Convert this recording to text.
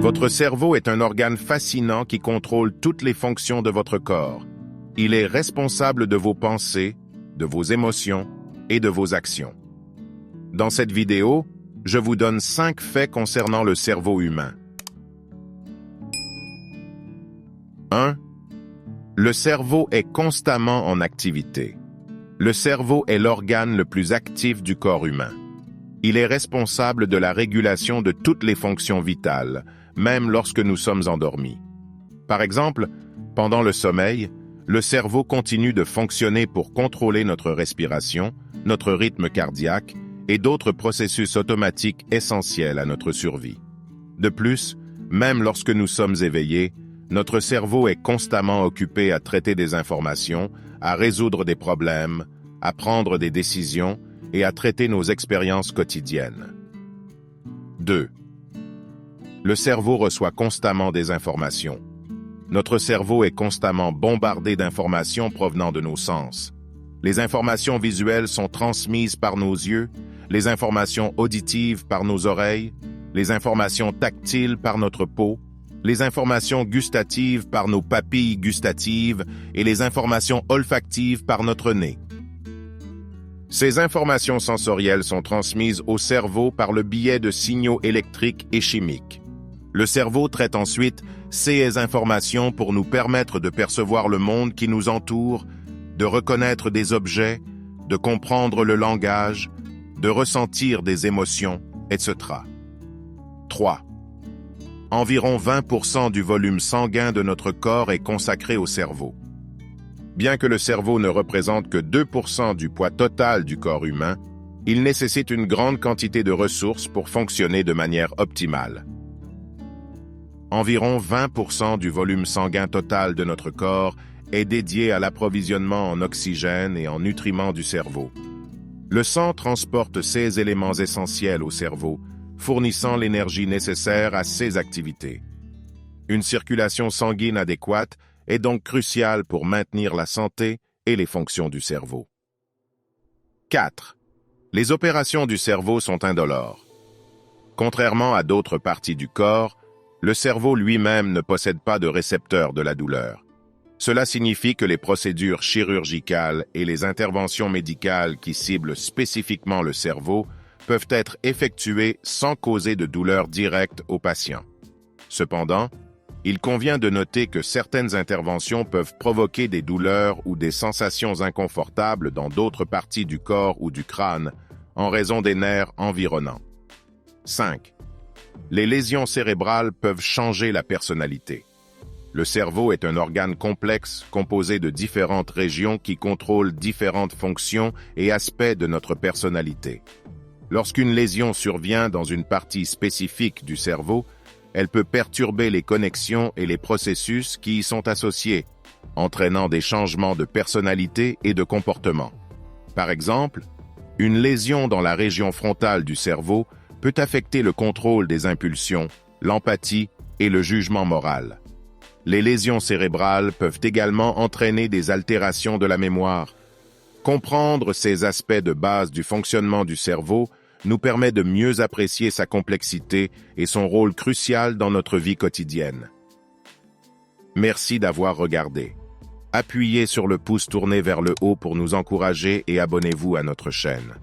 Votre cerveau est un organe fascinant qui contrôle toutes les fonctions de votre corps. Il est responsable de vos pensées, de vos émotions et de vos actions. Dans cette vidéo, je vous donne 5 faits concernant le cerveau humain. 1. Le cerveau est constamment en activité. Le cerveau est l'organe le plus actif du corps humain. Il est responsable de la régulation de toutes les fonctions vitales, même lorsque nous sommes endormis. Par exemple, pendant le sommeil, le cerveau continue de fonctionner pour contrôler notre respiration, notre rythme cardiaque et d'autres processus automatiques essentiels à notre survie. De plus, même lorsque nous sommes éveillés, notre cerveau est constamment occupé à traiter des informations, à résoudre des problèmes, à prendre des décisions et à traiter nos expériences quotidiennes. 2. Le cerveau reçoit constamment des informations. Notre cerveau est constamment bombardé d'informations provenant de nos sens. Les informations visuelles sont transmises par nos yeux, les informations auditives par nos oreilles, les informations tactiles par notre peau, les informations gustatives par nos papilles gustatives et les informations olfactives par notre nez. Ces informations sensorielles sont transmises au cerveau par le biais de signaux électriques et chimiques. Le cerveau traite ensuite ces informations pour nous permettre de percevoir le monde qui nous entoure, de reconnaître des objets, de comprendre le langage, de ressentir des émotions, etc. 3. Environ 20% du volume sanguin de notre corps est consacré au cerveau. Bien que le cerveau ne représente que 2% du poids total du corps humain, il nécessite une grande quantité de ressources pour fonctionner de manière optimale. Environ 20% du volume sanguin total de notre corps est dédié à l'approvisionnement en oxygène et en nutriments du cerveau. Le sang transporte ces éléments essentiels au cerveau, fournissant l'énergie nécessaire à ses activités. Une circulation sanguine adéquate est donc cruciale pour maintenir la santé et les fonctions du cerveau. 4. Les opérations du cerveau sont indolores. Contrairement à d'autres parties du corps, le cerveau lui-même ne possède pas de récepteur de la douleur. Cela signifie que les procédures chirurgicales et les interventions médicales qui ciblent spécifiquement le cerveau peuvent être effectuées sans causer de douleur directe au patient. Cependant, il convient de noter que certaines interventions peuvent provoquer des douleurs ou des sensations inconfortables dans d'autres parties du corps ou du crâne en raison des nerfs environnants. 5. Les lésions cérébrales peuvent changer la personnalité. Le cerveau est un organe complexe composé de différentes régions qui contrôlent différentes fonctions et aspects de notre personnalité. Lorsqu'une lésion survient dans une partie spécifique du cerveau, elle peut perturber les connexions et les processus qui y sont associés, entraînant des changements de personnalité et de comportement. Par exemple, une lésion dans la région frontale du cerveau peut affecter le contrôle des impulsions, l'empathie et le jugement moral. Les lésions cérébrales peuvent également entraîner des altérations de la mémoire. Comprendre ces aspects de base du fonctionnement du cerveau nous permet de mieux apprécier sa complexité et son rôle crucial dans notre vie quotidienne. Merci d'avoir regardé. Appuyez sur le pouce tourné vers le haut pour nous encourager et abonnez-vous à notre chaîne.